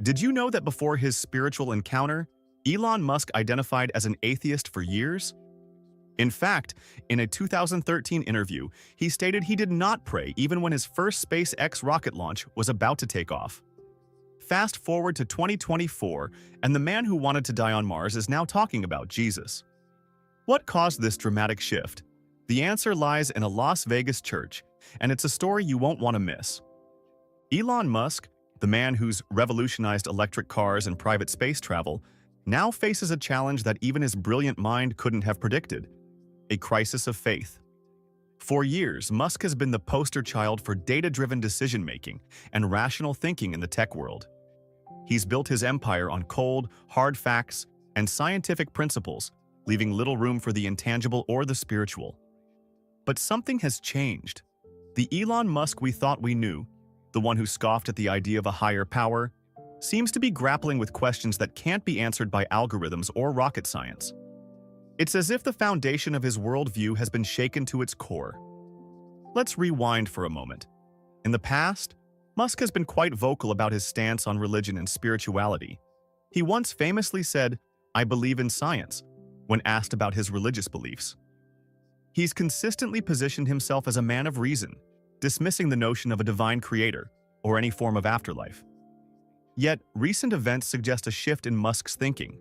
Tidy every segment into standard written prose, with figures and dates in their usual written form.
Did you know that before his spiritual encounter, Elon Musk identified as an atheist for years? In fact, in a 2013 interview, he stated he did not pray even when his first SpaceX rocket launch was about to take off. Fast forward to 2024, and the man who wanted to die on Mars is now talking about Jesus. What caused this dramatic shift? The answer lies in a Las Vegas church, and it's a story you won't want to miss. Elon Musk, the man who's revolutionized electric cars and private space travel, now faces a challenge that even his brilliant mind couldn't have predicted: a crisis of faith. For years, Musk has been the poster child for data-driven decision-making and rational thinking in the tech world. He's built his empire on cold, hard facts and scientific principles, leaving little room for the intangible or the spiritual. But something has changed. The Elon Musk we thought we knew, the one who scoffed at the idea of a higher power, seems to be grappling with questions that can't be answered by algorithms or rocket science. It's as if the foundation of his worldview has been shaken to its core. Let's rewind for a moment. In the past, Musk has been quite vocal about his stance on religion and spirituality. He once famously said, "I believe in science," when asked about his religious beliefs. He's consistently positioned himself as a man of reason, dismissing the notion of a divine creator or any form of afterlife. Yet, recent events suggest a shift in Musk's thinking.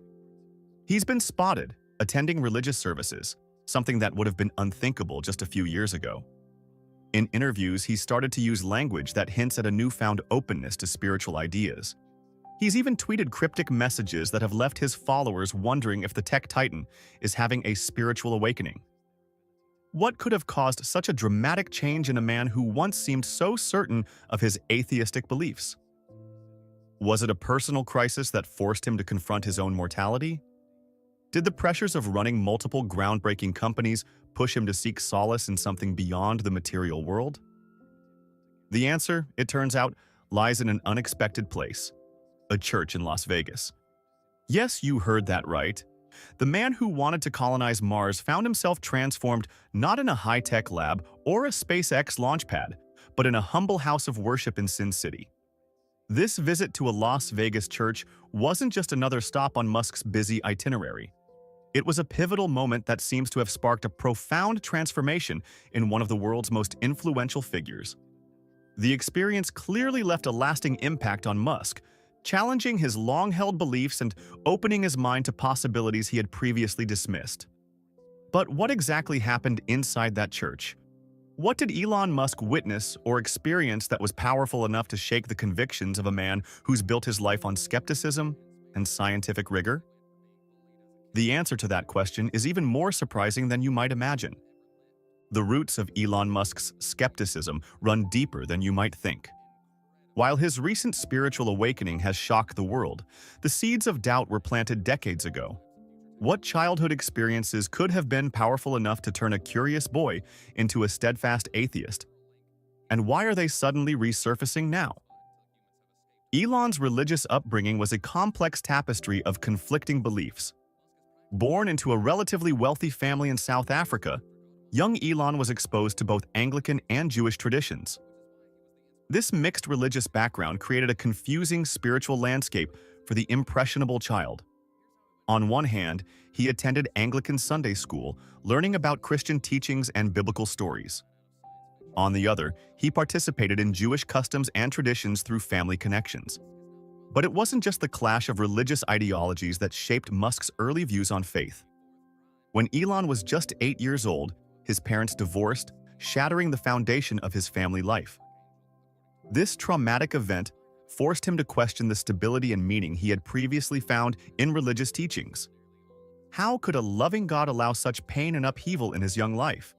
He's been spotted attending religious services, something that would have been unthinkable just a few years ago. In interviews, he started to use language that hints at a newfound openness to spiritual ideas. He's even tweeted cryptic messages that have left his followers wondering if the tech titan is having a spiritual awakening. What could have caused such a dramatic change in a man who once seemed so certain of his atheistic beliefs? Was it a personal crisis that forced him to confront his own mortality? Did the pressures of running multiple groundbreaking companies push him to seek solace in something beyond the material world? The answer, it turns out, lies in an unexpected place: a church in Las Vegas. Yes, you heard that right. The man who wanted to colonize Mars found himself transformed not in a high-tech lab or a SpaceX launchpad, but in a humble house of worship in Sin City. This visit to a Las Vegas church wasn't just another stop on Musk's busy itinerary. It was a pivotal moment that seems to have sparked a profound transformation in one of the world's most influential figures. The experience clearly left a lasting impact on Musk, challenging his long-held beliefs and opening his mind to possibilities he had previously dismissed. But what exactly happened inside that church? What did Elon Musk witness or experience that was powerful enough to shake the convictions of a man who's built his life on skepticism and scientific rigor? The answer to that question is even more surprising than you might imagine. The roots of Elon Musk's skepticism run deeper than you might think. While his recent spiritual awakening has shocked the world, the seeds of doubt were planted decades ago. What childhood experiences could have been powerful enough to turn a curious boy into a steadfast atheist? And why are they suddenly resurfacing now? Elon's religious upbringing was a complex tapestry of conflicting beliefs. Born into a relatively wealthy family in South Africa, young Elon was exposed to both Anglican and Jewish traditions. This mixed religious background created a confusing spiritual landscape for the impressionable child. On one hand, he attended Anglican Sunday school, learning about Christian teachings and biblical stories. On the other, he participated in Jewish customs and traditions through family connections. But it wasn't just the clash of religious ideologies that shaped Musk's early views on faith. When Elon was just 8 years old, his parents divorced, shattering the foundation of his family life. This traumatic event forced him to question the stability and meaning he had previously found in religious teachings. How could a loving God allow such pain and upheaval in his young life?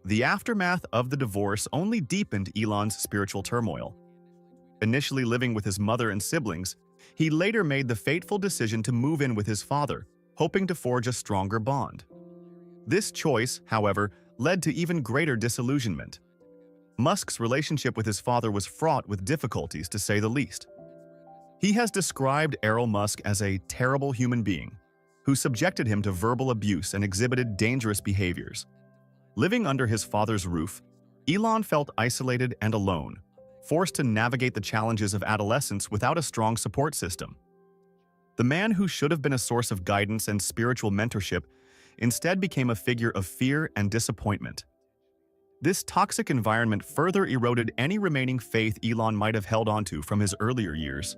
The aftermath of the divorce only deepened Elon's spiritual turmoil. Initially living with his mother and siblings, he later made the fateful decision to move in with his father, hoping to forge a stronger bond. This choice, however, led to even greater disillusionment. Musk's relationship with his father was fraught with difficulties, to say the least. He has described Elon Musk as a terrible human being who subjected him to verbal abuse and exhibited dangerous behaviors. Living under his father's roof, Elon felt isolated and alone, forced to navigate the challenges of adolescence without a strong support system. The man who should have been a source of guidance and spiritual mentorship instead became a figure of fear and disappointment. This toxic environment further eroded any remaining faith Elon might have held onto from his earlier years.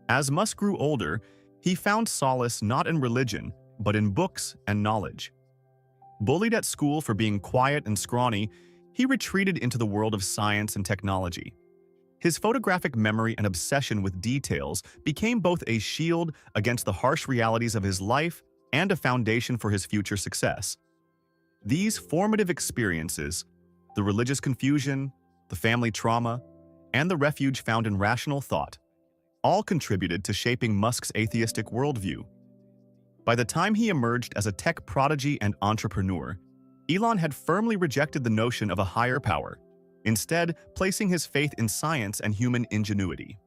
As Musk grew older, he found solace not in religion, but in books and knowledge. Bullied at school for being quiet and scrawny, he retreated into the world of science and technology. His photographic memory and obsession with details became both a shield against the harsh realities of his life and a foundation for his future success. These formative experiences, the religious confusion, the family trauma, and the refuge found in rational thought, all contributed to shaping Musk's atheistic worldview. By the time he emerged as a tech prodigy and entrepreneur, Elon had firmly rejected the notion of a higher power, instead placing his faith in science and human ingenuity.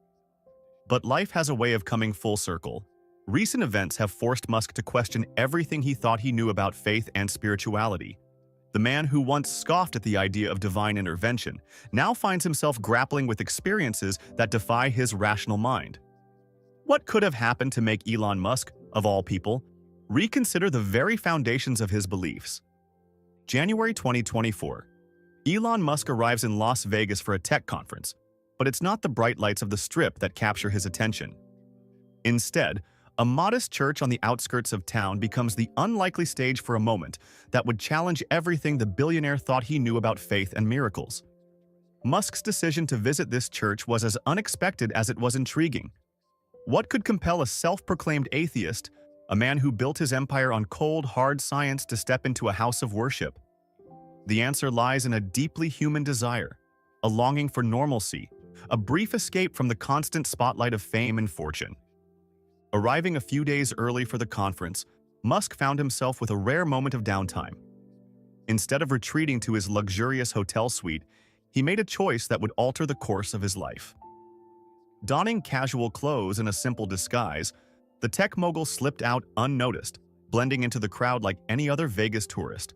But life has a way of coming full circle. Recent events have forced Musk to question everything he thought he knew about faith and spirituality. The man who once scoffed at the idea of divine intervention now finds himself grappling with experiences that defy his rational mind. What could have happened to make Elon Musk, of all people, reconsider the very foundations of his beliefs? January 2024. Elon Musk arrives in Las Vegas for a tech conference, but it's not the bright lights of the Strip that capture his attention. Instead, a modest church on the outskirts of town becomes the unlikely stage for a moment that would challenge everything the billionaire thought he knew about faith and miracles. Musk's decision to visit this church was as unexpected as it was intriguing. What could compel a self-proclaimed atheist, a man who built his empire on cold, hard science, to step into a house of worship? The answer lies in a deeply human desire, a longing for normalcy, a brief escape from the constant spotlight of fame and fortune. Arriving a few days early for the conference, Musk found himself with a rare moment of downtime. Instead of retreating to his luxurious hotel suite, he made a choice that would alter the course of his life. Donning casual clothes in a simple disguise, the tech mogul slipped out unnoticed, blending into the crowd like any other Vegas tourist.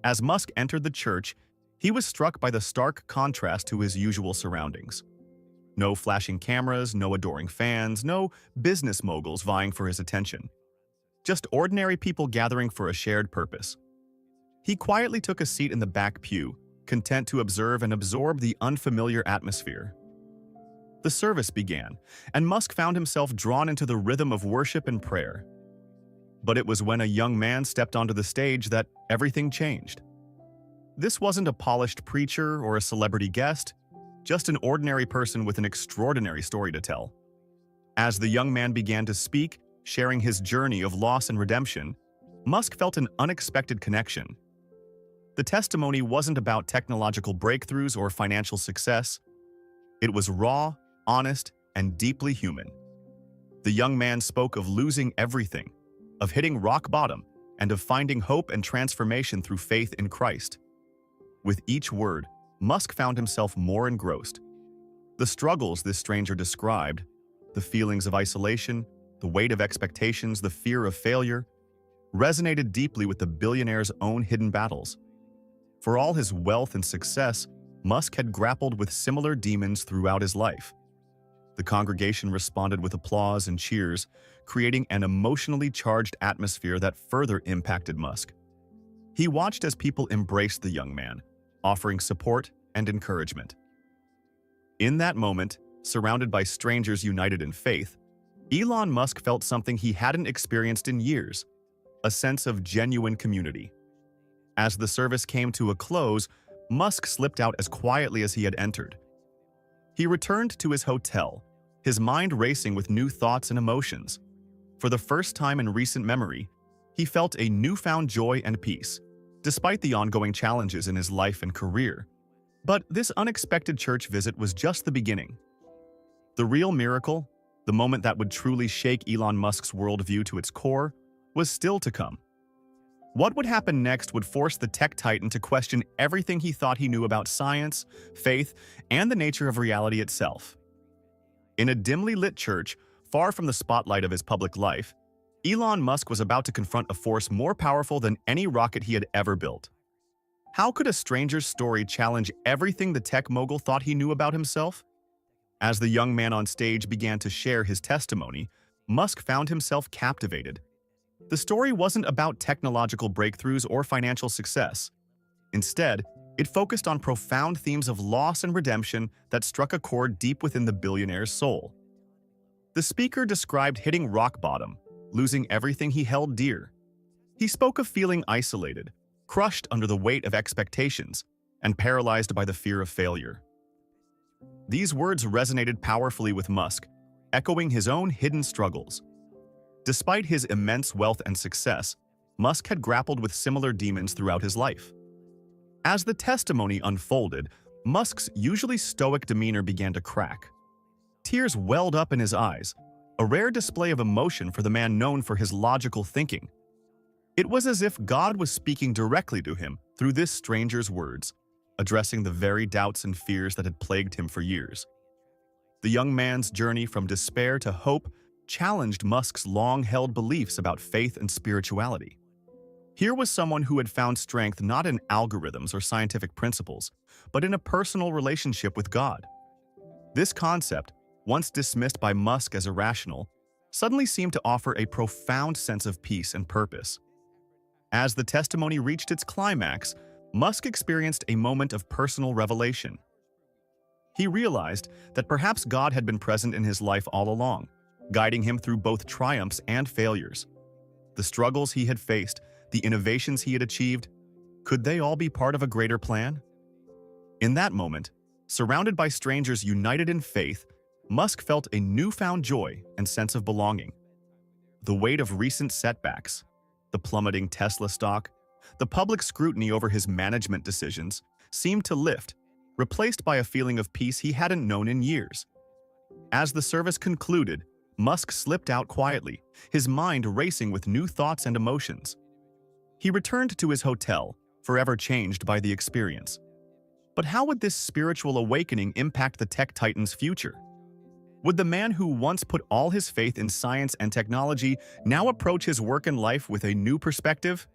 As Musk entered the church, he was struck by the stark contrast to his usual surroundings. No flashing cameras, no adoring fans, no business moguls vying for his attention. Just ordinary people gathering for a shared purpose. He quietly took a seat in the back pew, content to observe and absorb the unfamiliar atmosphere. The service began, and Musk found himself drawn into the rhythm of worship and prayer. But it was when a young man stepped onto the stage that everything changed. This wasn't a polished preacher or a celebrity guest, just an ordinary person with an extraordinary story to tell. As the young man began to speak, sharing his journey of loss and redemption, Musk felt an unexpected connection. The testimony wasn't about technological breakthroughs or financial success. It was raw, honest, and deeply human. The young man spoke of losing everything, of hitting rock bottom, and of finding hope and transformation through faith in Christ. With each word, Musk found himself more engrossed. The struggles this stranger described, the feelings of isolation, the weight of expectations, the fear of failure, resonated deeply with the billionaire's own hidden battles. For all his wealth and success, Musk had grappled with similar demons throughout his life. The congregation responded with applause and cheers, creating an emotionally charged atmosphere that further impacted Musk. He watched as people embraced the young man, offering support and encouragement. In that moment, surrounded by strangers united in faith, Elon Musk felt something he hadn't experienced in years, a sense of genuine community. As the service came to a close, Musk slipped out as quietly as he had entered. He returned to his hotel, his mind racing with new thoughts and emotions. For the first time in recent memory, he felt a newfound joy and peace, despite the ongoing challenges in his life and career. But this unexpected church visit was just the beginning. The real miracle, the moment that would truly shake Elon Musk's worldview to its core, was still to come. What would happen next would force the tech titan to question everything he thought he knew about science, faith, and the nature of reality itself. In a dimly lit church, far from the spotlight of his public life, Elon Musk was about to confront a force more powerful than any rocket he had ever built. How could a stranger's story challenge everything the tech mogul thought he knew about himself? As the young man on stage began to share his testimony, Musk found himself captivated. The story wasn't about technological breakthroughs or financial success. Instead, it focused on profound themes of loss and redemption that struck a chord deep within the billionaire's soul. The speaker described hitting rock bottom, losing everything he held dear. He spoke of feeling isolated, crushed under the weight of expectations, and paralyzed by the fear of failure. These words resonated powerfully with Musk, echoing his own hidden struggles. Despite his immense wealth and success, Musk had grappled with similar demons throughout his life. As the testimony unfolded, Musk's usually stoic demeanor began to crack. Tears welled up in his eyes, a rare display of emotion for the man known for his logical thinking. It was as if God was speaking directly to him through this stranger's words, addressing the very doubts and fears that had plagued him for years. The young man's journey from despair to hope challenged Musk's long-held beliefs about faith and spirituality. Here was someone who had found strength not in algorithms or scientific principles, but in a personal relationship with God. This concept, once dismissed by Musk as irrational, suddenly seemed to offer a profound sense of peace and purpose. As the testimony reached its climax, Musk experienced a moment of personal revelation. He realized that perhaps God had been present in his life all along, guiding him through both triumphs and failures. The struggles he had faced, the innovations he had achieved, could they all be part of a greater plan? In that moment, surrounded by strangers united in faith, Musk felt a newfound joy and sense of belonging. The weight of recent setbacks, the plummeting Tesla stock, the public scrutiny over his management decisions seemed to lift, replaced by a feeling of peace he hadn't known in years. As the service concluded, Musk slipped out quietly, his mind racing with new thoughts and emotions. He returned to his hotel, forever changed by the experience. But how would this spiritual awakening impact the tech titan's future? Would the man who once put all his faith in science and technology now approach his work and life with a new perspective?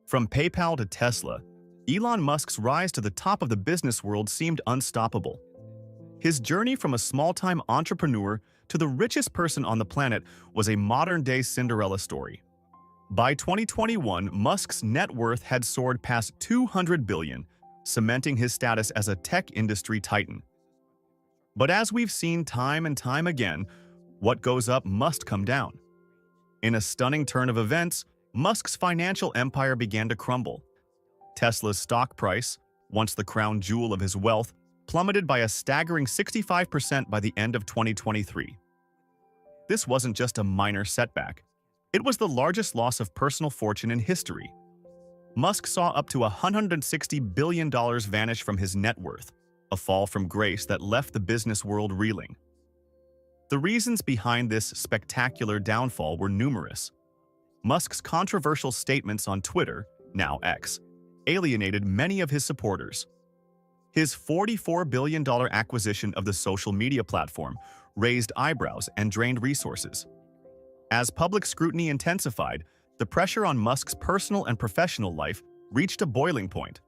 From PayPal to Tesla, Elon Musk's rise to the top of the business world seemed unstoppable. His journey from a small-time entrepreneur to the richest person on the planet was a modern-day Cinderella story. By 2021, Musk's net worth had soared past $200 billion, cementing his status as a tech industry titan. But as we've seen time and time again, what goes up must come down. In a stunning turn of events, Musk's financial empire began to crumble. Tesla's stock price, once the crown jewel of his wealth, plummeted by a staggering 65% by the end of 2023. This wasn't just a minor setback. It was the largest loss of personal fortune in history. Musk saw up to $160 billion vanish from his net worth, a fall from grace that left the business world reeling. The reasons behind this spectacular downfall were numerous. Musk's controversial statements on Twitter, now X, alienated many of his supporters. His $44 billion acquisition of the social media platform raised eyebrows and drained resources. As public scrutiny intensified, the pressure on Musk's personal and professional life reached a boiling point.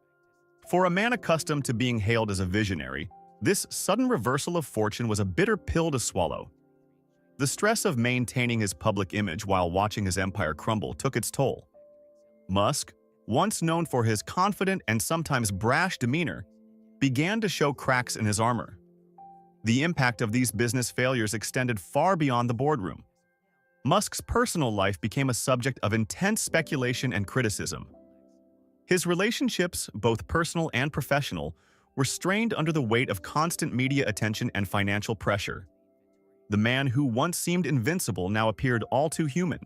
For a man accustomed to being hailed as a visionary, this sudden reversal of fortune was a bitter pill to swallow. The stress of maintaining his public image while watching his empire crumble took its toll. Musk, once known for his confident and sometimes brash demeanor, began to show cracks in his armor. The impact of these business failures extended far beyond the boardroom. Musk's personal life became a subject of intense speculation and criticism. His relationships, both personal and professional, were strained under the weight of constant media attention and financial pressure. The man who once seemed invincible now appeared all too human.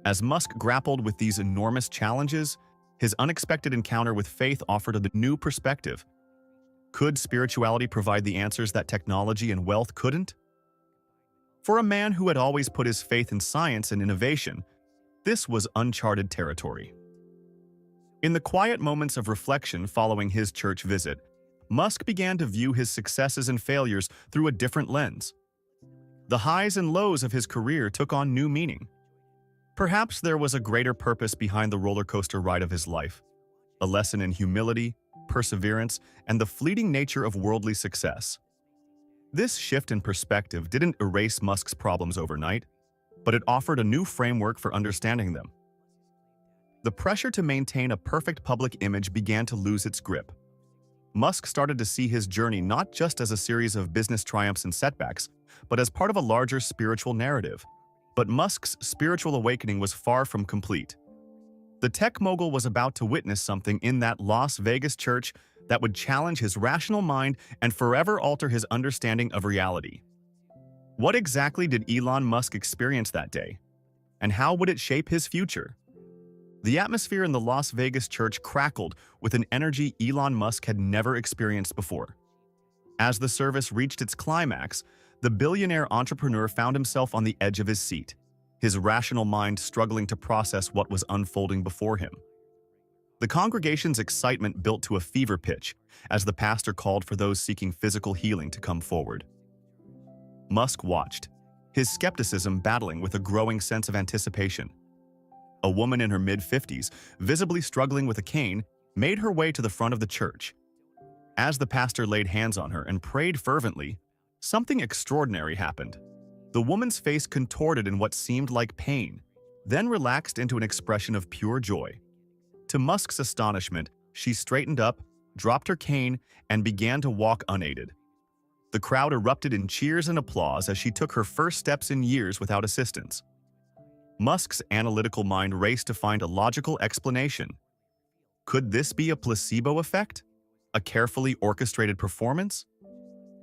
As Musk grappled with these enormous challenges, his unexpected encounter with faith offered a new perspective. Could spirituality provide the answers that technology and wealth couldn't? For a man who had always put his faith in science and innovation, this was uncharted territory. In the quiet moments of reflection following his church visit, Musk began to view his successes and failures through a different lens. The highs and lows of his career took on new meaning. Perhaps there was a greater purpose behind the roller coaster ride of his life. a lesson in humility, perseverance, and the fleeting nature of worldly success. This shift in perspective didn't erase Musk's problems overnight, but it offered a new framework for understanding them. The pressure to maintain a perfect public image began to lose its grip. Musk started to see his journey not just as a series of business triumphs and setbacks, but as part of a larger spiritual narrative. But Musk's spiritual awakening was far from complete. The tech mogul was about to witness something in that Las Vegas church that would challenge his rational mind and forever alter his understanding of reality. What exactly did Elon Musk experience that day? And how would it shape his future? The atmosphere in the Las Vegas church crackled with an energy Elon Musk had never experienced before. As the service reached its climax, the billionaire entrepreneur found himself on the edge of his seat, his rational mind struggling to process what was unfolding before him. The congregation's excitement built to a fever pitch as the pastor called for those seeking physical healing to come forward. Musk watched, his skepticism battling with a growing sense of anticipation. A woman in her mid-50s, visibly struggling with a cane, made her way to the front of the church. As the pastor laid hands on her and prayed fervently, something extraordinary happened. The woman's face contorted in what seemed like pain, then relaxed into an expression of pure joy. To Musk's astonishment, she straightened up, dropped her cane, and began to walk unaided. The crowd erupted in cheers and applause as she took her first steps in years without assistance. Musk's analytical mind raced to find a logical explanation. Could this be a placebo effect? A carefully orchestrated performance?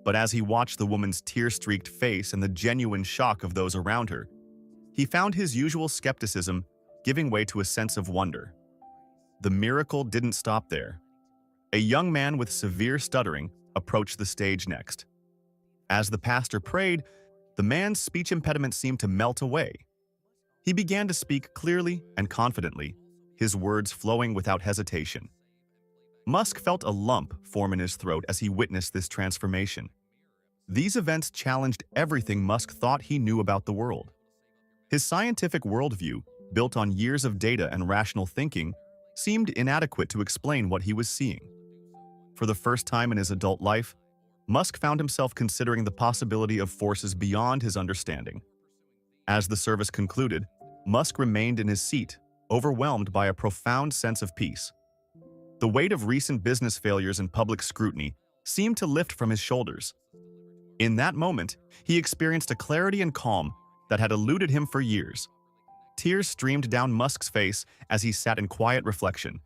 But as he watched the woman's tear-streaked face and the genuine shock of those around her, he found his usual skepticism giving way to a sense of wonder. The miracle didn't stop there. A young man with severe stuttering approached the stage next. As the pastor prayed, the man's speech impediment seemed to melt away. He began to speak clearly and confidently, his words flowing without hesitation. Musk felt a lump form in his throat as he witnessed this transformation. These events challenged everything Musk thought he knew about the world. His scientific worldview, built on years of data and rational thinking, seemed inadequate to explain what he was seeing. For the first time in his adult life, Musk found himself considering the possibility of forces beyond his understanding. As the service concluded, Musk remained in his seat, overwhelmed by a profound sense of peace. The weight of recent business failures and public scrutiny seemed to lift from his shoulders. In that moment, he experienced a clarity and calm that had eluded him for years. Tears streamed down Musk's face as he sat in quiet reflection.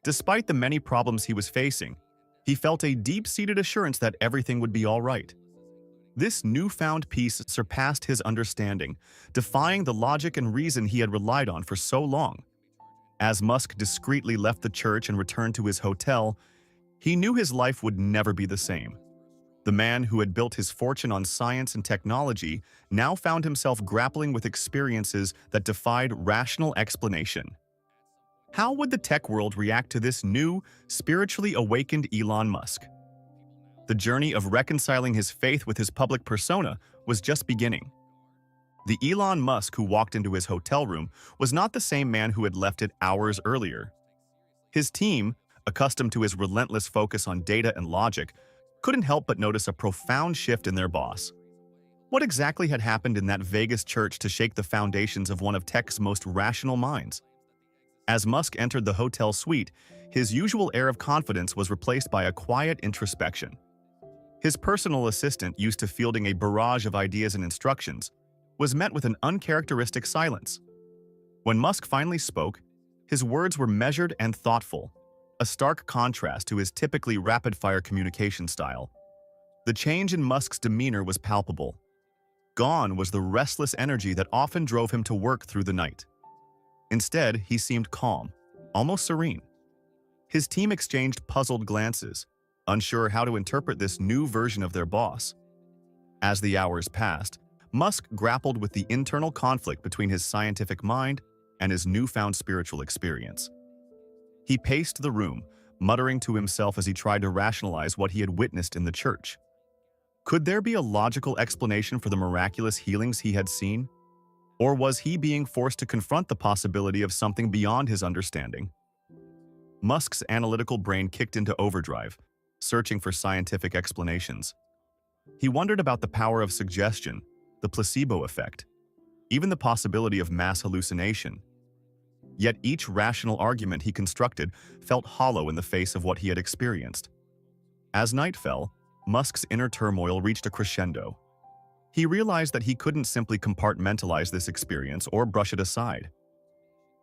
Despite the many problems he was facing, he felt a deep-seated assurance that everything would be all right. This newfound peace surpassed his understanding, defying the logic and reason he had relied on for so long. As Musk discreetly left the church and returned to his hotel, he knew his life would never be the same. The man who had built his fortune on science and technology now found himself grappling with experiences that defied rational explanation. How would the tech world react to this new, spiritually awakened Elon Musk? The journey of reconciling his faith with his public persona was just beginning. The Elon Musk who walked into his hotel room was not the same man who had left it hours earlier. His team, accustomed to his relentless focus on data and logic, couldn't help but notice a profound shift in their boss. What exactly had happened in that Vegas church to shake the foundations of one of tech's most rational minds? As Musk entered the hotel suite, his usual air of confidence was replaced by a quiet introspection. His personal assistant, used to fielding a barrage of ideas and instructions, was met with an uncharacteristic silence. When Musk finally spoke, his words were measured and thoughtful, a stark contrast to his typically rapid-fire communication style. The change in Musk's demeanor was palpable. Gone was the restless energy that often drove him to work through the night. Instead, he seemed calm, almost serene. His team exchanged puzzled glances, unsure how to interpret this new version of their boss. As the hours passed, Musk grappled with the internal conflict between his scientific mind and his newfound spiritual experience. He paced the room, muttering to himself as he tried to rationalize what he had witnessed in the church. Could there be a logical explanation for the miraculous healings he had seen? Or was he being forced to confront the possibility of something beyond his understanding? Musk's analytical brain kicked into overdrive, searching for scientific explanations. He wondered about the power of suggestion, the placebo effect, even the possibility of mass hallucination. Yet each rational argument he constructed felt hollow in the face of what he had experienced. As night fell, Musk's inner turmoil reached a crescendo. He realized that he couldn't simply compartmentalize this experience or brush it aside.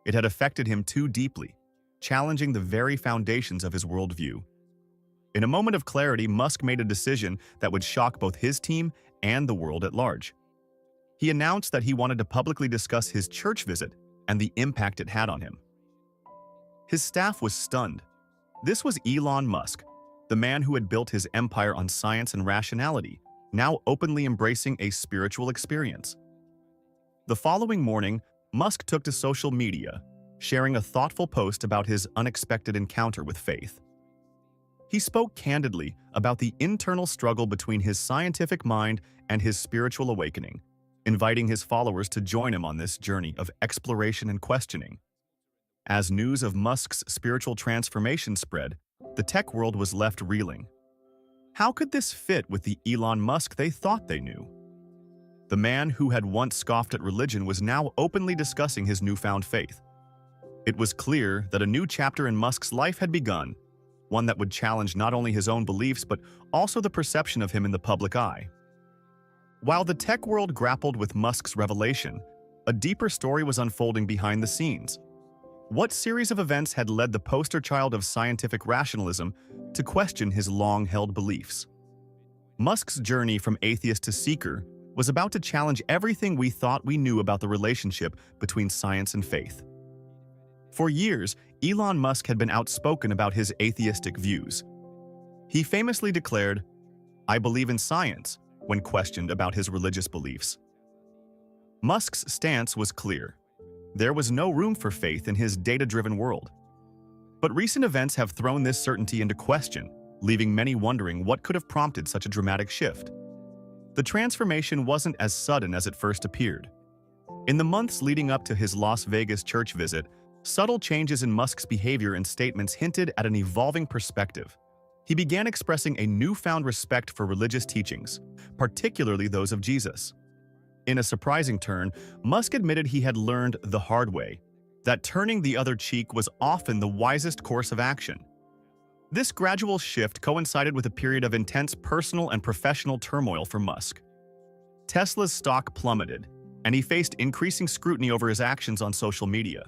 It had affected him too deeply, challenging the very foundations of his worldview. In a moment of clarity, Musk made a decision that would shock both his team and the world at large. He announced that he wanted to publicly discuss his church visit and the impact it had on him. His staff was stunned. This was Elon Musk, the man who had built his empire on science and rationality, now openly embracing a spiritual experience. The following morning, Musk took to social media, sharing a thoughtful post about his unexpected encounter with faith. He spoke candidly about the internal struggle between his scientific mind and his spiritual awakening, inviting his followers to join him on this journey of exploration and questioning. As news of Musk's spiritual transformation spread, the tech world was left reeling. How could this fit with the Elon Musk they thought they knew? The man who had once scoffed at religion was now openly discussing his newfound faith. It was clear that a new chapter in Musk's life had begun, one that would challenge not only his own beliefs but also the perception of him in the public eye. While the tech world grappled with Musk's revelation, a deeper story was unfolding behind the scenes. What series of events had led the poster child of scientific rationalism to question his long-held beliefs? Musk's journey from atheist to seeker was about to challenge everything we thought we knew about the relationship between science and faith. For years, Elon Musk had been outspoken about his atheistic views. He famously declared, "I believe in science," when questioned about his religious beliefs. Musk's stance was clear. There was no room for faith in his data-driven world. But recent events have thrown this certainty into question, leaving many wondering what could have prompted such a dramatic shift. The transformation wasn't as sudden as it first appeared. In the months leading up to his Las Vegas church visit, subtle changes in Musk's behavior and statements hinted at an evolving perspective. He began expressing a newfound respect for religious teachings, particularly those of Jesus. In a surprising turn, Musk admitted he had learned the hard way that turning the other cheek was often the wisest course of action. This gradual shift coincided with a period of intense personal and professional turmoil for Musk. Tesla's stock plummeted, and he faced increasing scrutiny over his actions on social media.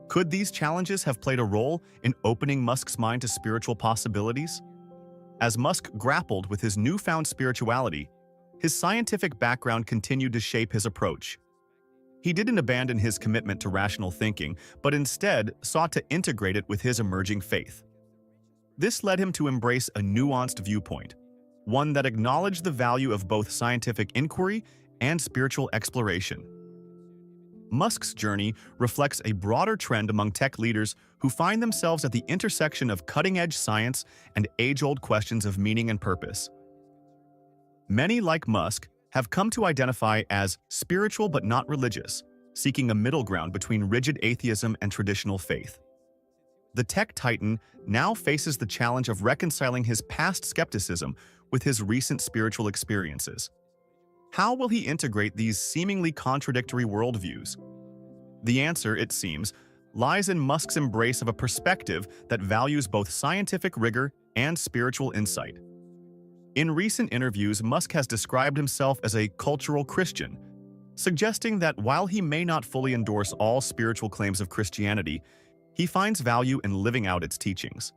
Could these challenges have played a role in opening Musk's mind to spiritual possibilities? As Musk grappled with his newfound spirituality, his scientific background continued to shape his approach. He didn't abandon his commitment to rational thinking, but instead sought to integrate it with his emerging faith. This led him to embrace a nuanced viewpoint, one that acknowledged the value of both scientific inquiry and spiritual exploration. Musk's journey reflects a broader trend among tech leaders who find themselves at the intersection of cutting-edge science and age-old questions of meaning and purpose. Many, like Musk, have come to identify as spiritual but not religious, seeking a middle ground between rigid atheism and traditional faith. The tech titan now faces the challenge of reconciling his past skepticism with his recent spiritual experiences. How will he integrate these seemingly contradictory worldviews? The answer, it seems, lies in Musk's embrace of a perspective that values both scientific rigor and spiritual insight. In recent interviews, Musk has described himself as a cultural Christian, suggesting that while he may not fully endorse all spiritual claims of Christianity, he finds value in living out its teachings.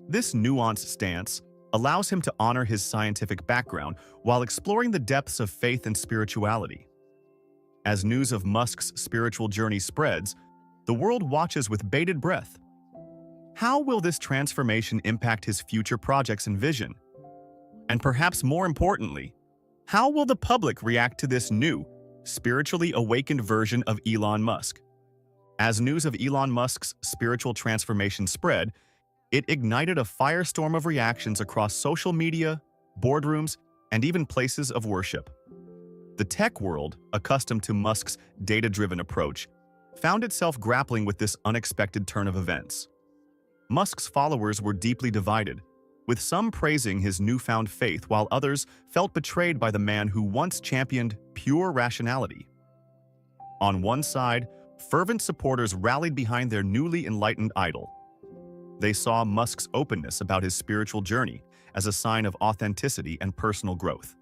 This nuanced stance allows him to honor his scientific background while exploring the depths of faith and spirituality. As news of Musk's spiritual journey spreads, the world watches with bated breath. How will this transformation impact his future projects and vision? And perhaps more importantly, how will the public react to this new, spiritually awakened version of Elon Musk? As news of Elon Musk's spiritual transformation spread, it ignited a firestorm of reactions across social media, boardrooms, and even places of worship. The tech world, accustomed to Musk's data-driven approach, found itself grappling with this unexpected turn of events. Musk's followers were deeply divided, with some praising his newfound faith while others felt betrayed by the man who once championed pure rationality. On one side, fervent supporters rallied behind their newly enlightened idol. They saw Musk's openness about his spiritual journey as a sign of authenticity and personal growth.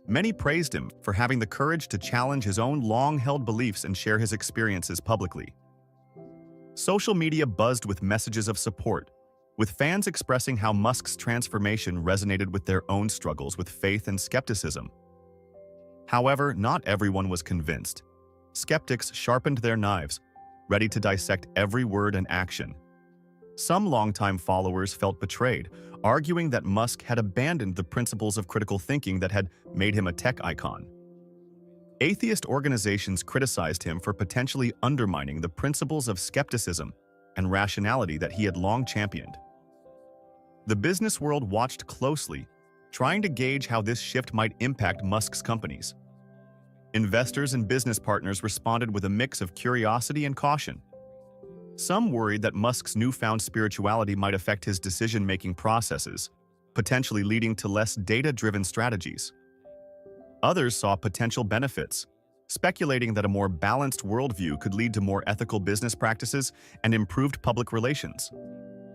Many praised him for having the courage to challenge his own long-held beliefs and share his experiences publicly. Social media buzzed with messages of support, with fans expressing how Musk's transformation resonated with their own struggles with faith and skepticism. However, not everyone was convinced. Skeptics sharpened their knives, ready to dissect every word and action. Some longtime followers felt betrayed, arguing that Musk had abandoned the principles of critical thinking that had made him a tech icon. Atheist organizations criticized him for potentially undermining the principles of skepticism and rationality that he had long championed. The business world watched closely, trying to gauge how this shift might impact Musk's companies. Investors and business partners responded with a mix of curiosity and caution. Some worried that Musk's newfound spirituality might affect his decision-making processes, potentially leading to less data-driven strategies. Others saw potential benefits, speculating that a more balanced worldview could lead to more ethical business practices and improved public relations.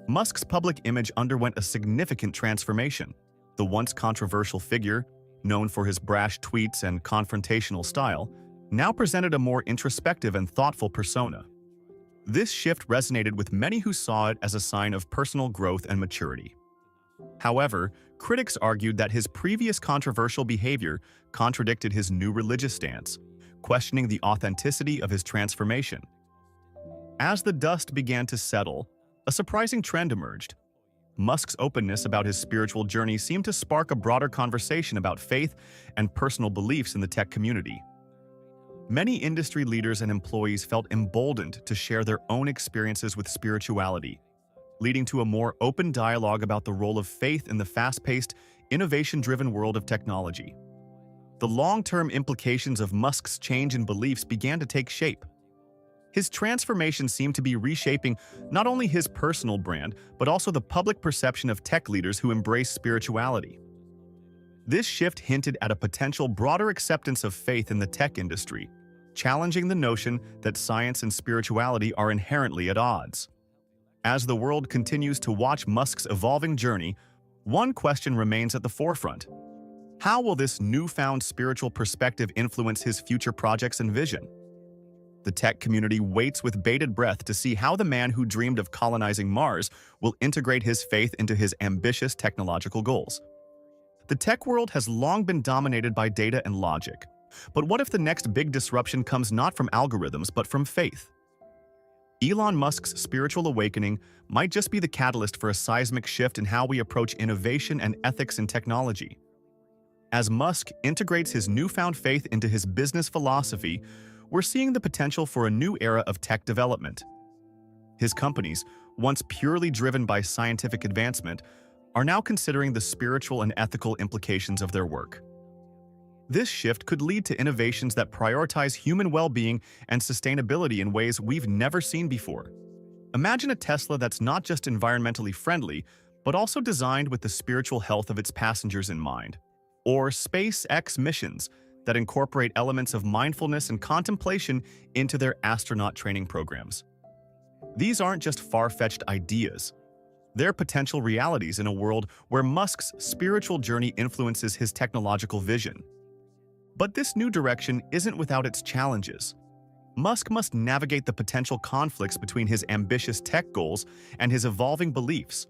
Musk's public image underwent a significant transformation. The once controversial figure, known for his brash tweets and confrontational style, now presented a more introspective and thoughtful persona. This shift resonated with many who saw it as a sign of personal growth and maturity. However, critics argued that his previous controversial behavior contradicted his new religious stance, questioning the authenticity of his transformation. As the dust began to settle, a surprising trend emerged. Musk's openness about his spiritual journey seemed to spark a broader conversation about faith and personal beliefs in the tech community. Many industry leaders and employees felt emboldened to share their own experiences with spirituality, leading to a more open dialogue about the role of faith in the fast-paced, innovation-driven world of technology. The long-term implications of Musk's change in beliefs began to take shape. His transformation seemed to be reshaping not only his personal brand, but also the public perception of tech leaders who embrace spirituality. This shift hinted at a potential broader acceptance of faith in the tech industry, challenging the notion that science and spirituality are inherently at odds. As the world continues to watch Musk's evolving journey, one question remains at the forefront. How will this newfound spiritual perspective influence his future projects and vision? The tech community waits with bated breath to see how the man who dreamed of colonizing Mars will integrate his faith into his ambitious technological goals. The tech world has long been dominated by data and logic. But what if the next big disruption comes not from algorithms but from faith? Elon Musk's spiritual awakening might just be the catalyst for a seismic shift in how we approach innovation and ethics in technology. As Musk integrates his newfound faith into his business philosophy, we're seeing the potential for a new era of tech development. His companies, once purely driven by scientific advancement, are now considering the spiritual and ethical implications of their work. This shift could lead to innovations that prioritize human well-being and sustainability in ways we've never seen before. Imagine a Tesla that's not just environmentally friendly, but also designed with the spiritual health of its passengers in mind. Or SpaceX missions that incorporate elements of mindfulness and contemplation into their astronaut training programs. These aren't just far-fetched ideas. They're potential realities in a world where Musk's spiritual journey influences his technological vision. But this new direction isn't without its challenges. Musk must navigate the potential conflicts between his ambitious tech goals and his evolving beliefs.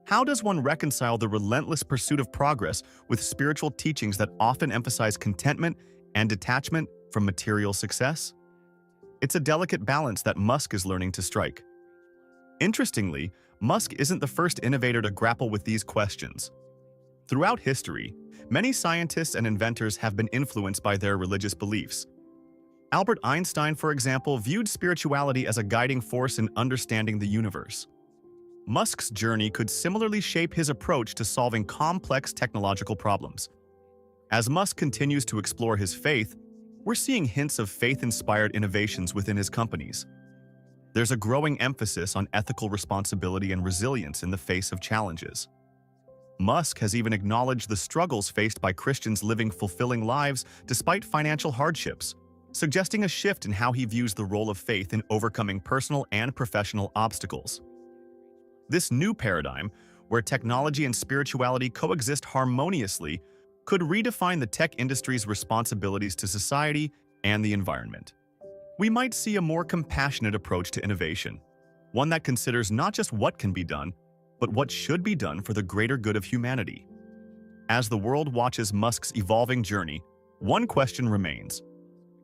How does one reconcile the relentless pursuit of progress with spiritual teachings that often emphasize contentment and detachment from material success? It's a delicate balance that Musk is learning to strike. Interestingly, Musk isn't the first innovator to grapple with these questions. Throughout history, many scientists and inventors have been influenced by their religious beliefs. Albert Einstein, for example, viewed spirituality as a guiding force in understanding the universe. Musk's journey could similarly shape his approach to solving complex technological problems. As Musk continues to explore his faith, we're seeing hints of faith-inspired innovations within his companies. There's a growing emphasis on ethical responsibility and resilience in the face of challenges. Musk has even acknowledged the struggles faced by Christians living fulfilling lives despite financial hardships, suggesting a shift in how he views the role of faith in overcoming personal and professional obstacles. This new paradigm, where technology and spirituality coexist harmoniously, could redefine the tech industry's responsibilities to society and the environment. We might see a more compassionate approach to innovation, one that considers not just what can be done, but what should be done for the greater good of humanity. As the world watches Musk's evolving journey, one question remains.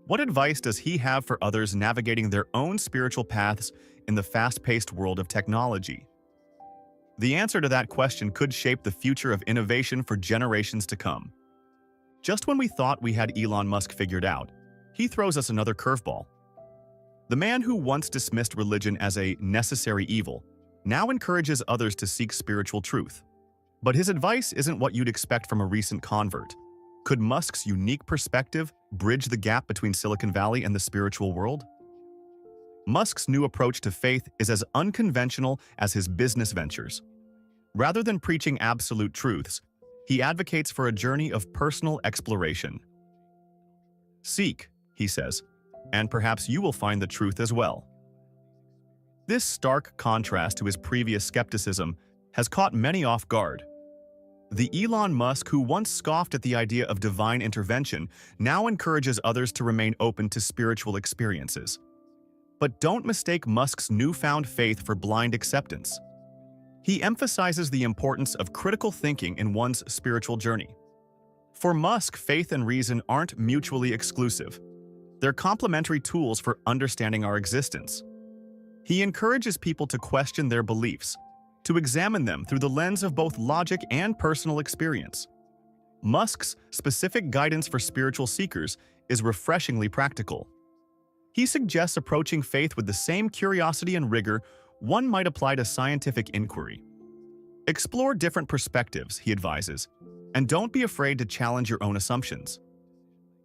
What advice does he have for others navigating their own spiritual paths in the fast-paced world of technology? The answer to that question could shape the future of innovation for generations to come. Just when we thought we had Elon Musk figured out, he throws us another curveball. The man who once dismissed religion as a necessary evil now encourages others to seek spiritual truth. But his advice isn't what you'd expect from a recent convert. Could Musk's unique perspective bridge the gap between Silicon Valley and the spiritual world? Musk's new approach to faith is as unconventional as his business ventures. Rather than preaching absolute truths, he advocates for a journey of personal exploration. Seek, he says, and perhaps you will find the truth as well. This stark contrast to his previous skepticism has caught many off guard. The Elon Musk who once scoffed at the idea of divine intervention now encourages others to remain open to spiritual experiences. But don't mistake Musk's newfound faith for blind acceptance. He emphasizes the importance of critical thinking in one's spiritual journey. For Musk, faith and reason aren't mutually exclusive. They're complementary tools for understanding our existence. He encourages people to question their beliefs, to examine them through the lens of both logic and personal experience. Musk's specific guidance for spiritual seekers is refreshingly practical. He suggests approaching faith with the same curiosity and rigor one might apply to scientific inquiry. Explore different perspectives, he advises, and don't be afraid to challenge your own assumptions.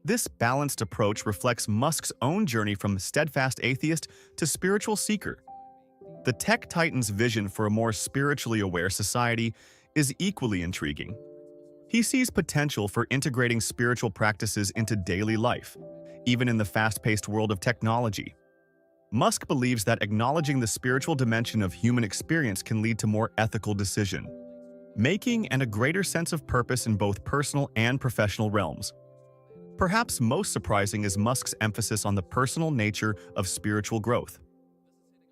This balanced approach reflects Musk's own journey from steadfast atheist to spiritual seeker. The tech titan's vision for a more spiritually aware society is equally intriguing. He sees potential for integrating spiritual practices into daily life, even in the fast-paced world of technology. Musk believes that acknowledging the spiritual dimension of human experience can lead to more ethical decision-making and a greater sense of purpose in both personal and professional realms. Perhaps most surprising is Musk's emphasis on the personal nature of spiritual growth.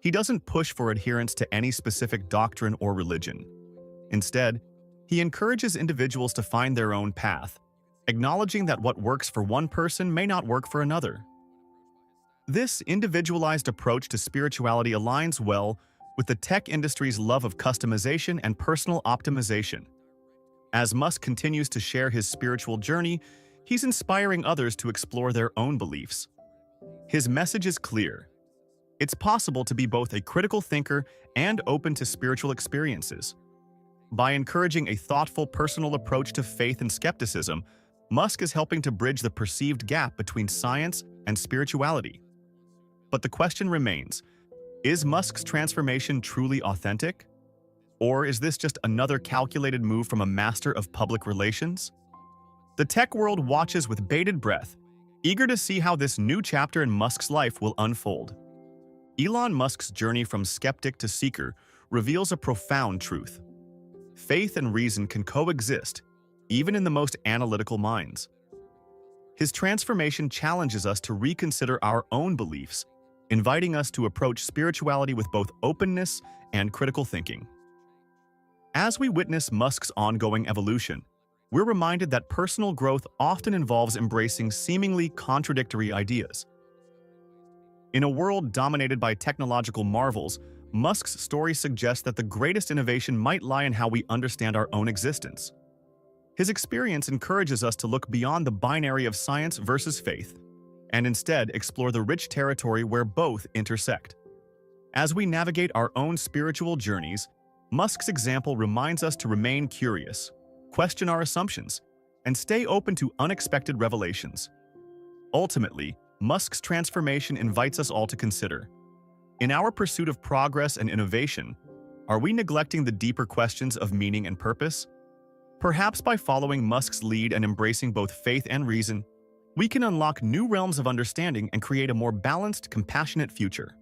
He doesn't push for adherence to any specific doctrine or religion. Instead, he encourages individuals to find their own path, acknowledging that what works for one person may not work for another. This individualized approach to spirituality aligns well with the tech industry's love of customization and personal optimization. As Musk continues to share his spiritual journey, he's inspiring others to explore their own beliefs. His message is clear. It's possible to be both a critical thinker and open to spiritual experiences. By encouraging a thoughtful, personal approach to faith and skepticism, Musk is helping to bridge the perceived gap between science and spirituality. But the question remains, is Musk's transformation truly authentic? Or is this just another calculated move from a master of public relations? The tech world watches with bated breath, eager to see how this new chapter in Musk's life will unfold. Elon Musk's journey from skeptic to seeker reveals a profound truth. Faith and reason can coexist, even in the most analytical minds. His transformation challenges us to reconsider our own beliefs, inviting us to approach spirituality with both openness and critical thinking. As we witness Musk's ongoing evolution, we're reminded that personal growth often involves embracing seemingly contradictory ideas. In a world dominated by technological marvels, Musk's story suggests that the greatest innovation might lie in how we understand our own existence. His experience encourages us to look beyond the binary of science versus faith, and instead explore the rich territory where both intersect. As we navigate our own spiritual journeys, Musk's example reminds us to remain curious, question our assumptions, and stay open to unexpected revelations. Ultimately, Musk's transformation invites us all to consider: In our pursuit of progress and innovation, are we neglecting the deeper questions of meaning and purpose? Perhaps by following Musk's lead and embracing both faith and reason, we can unlock new realms of understanding and create a more balanced, compassionate future.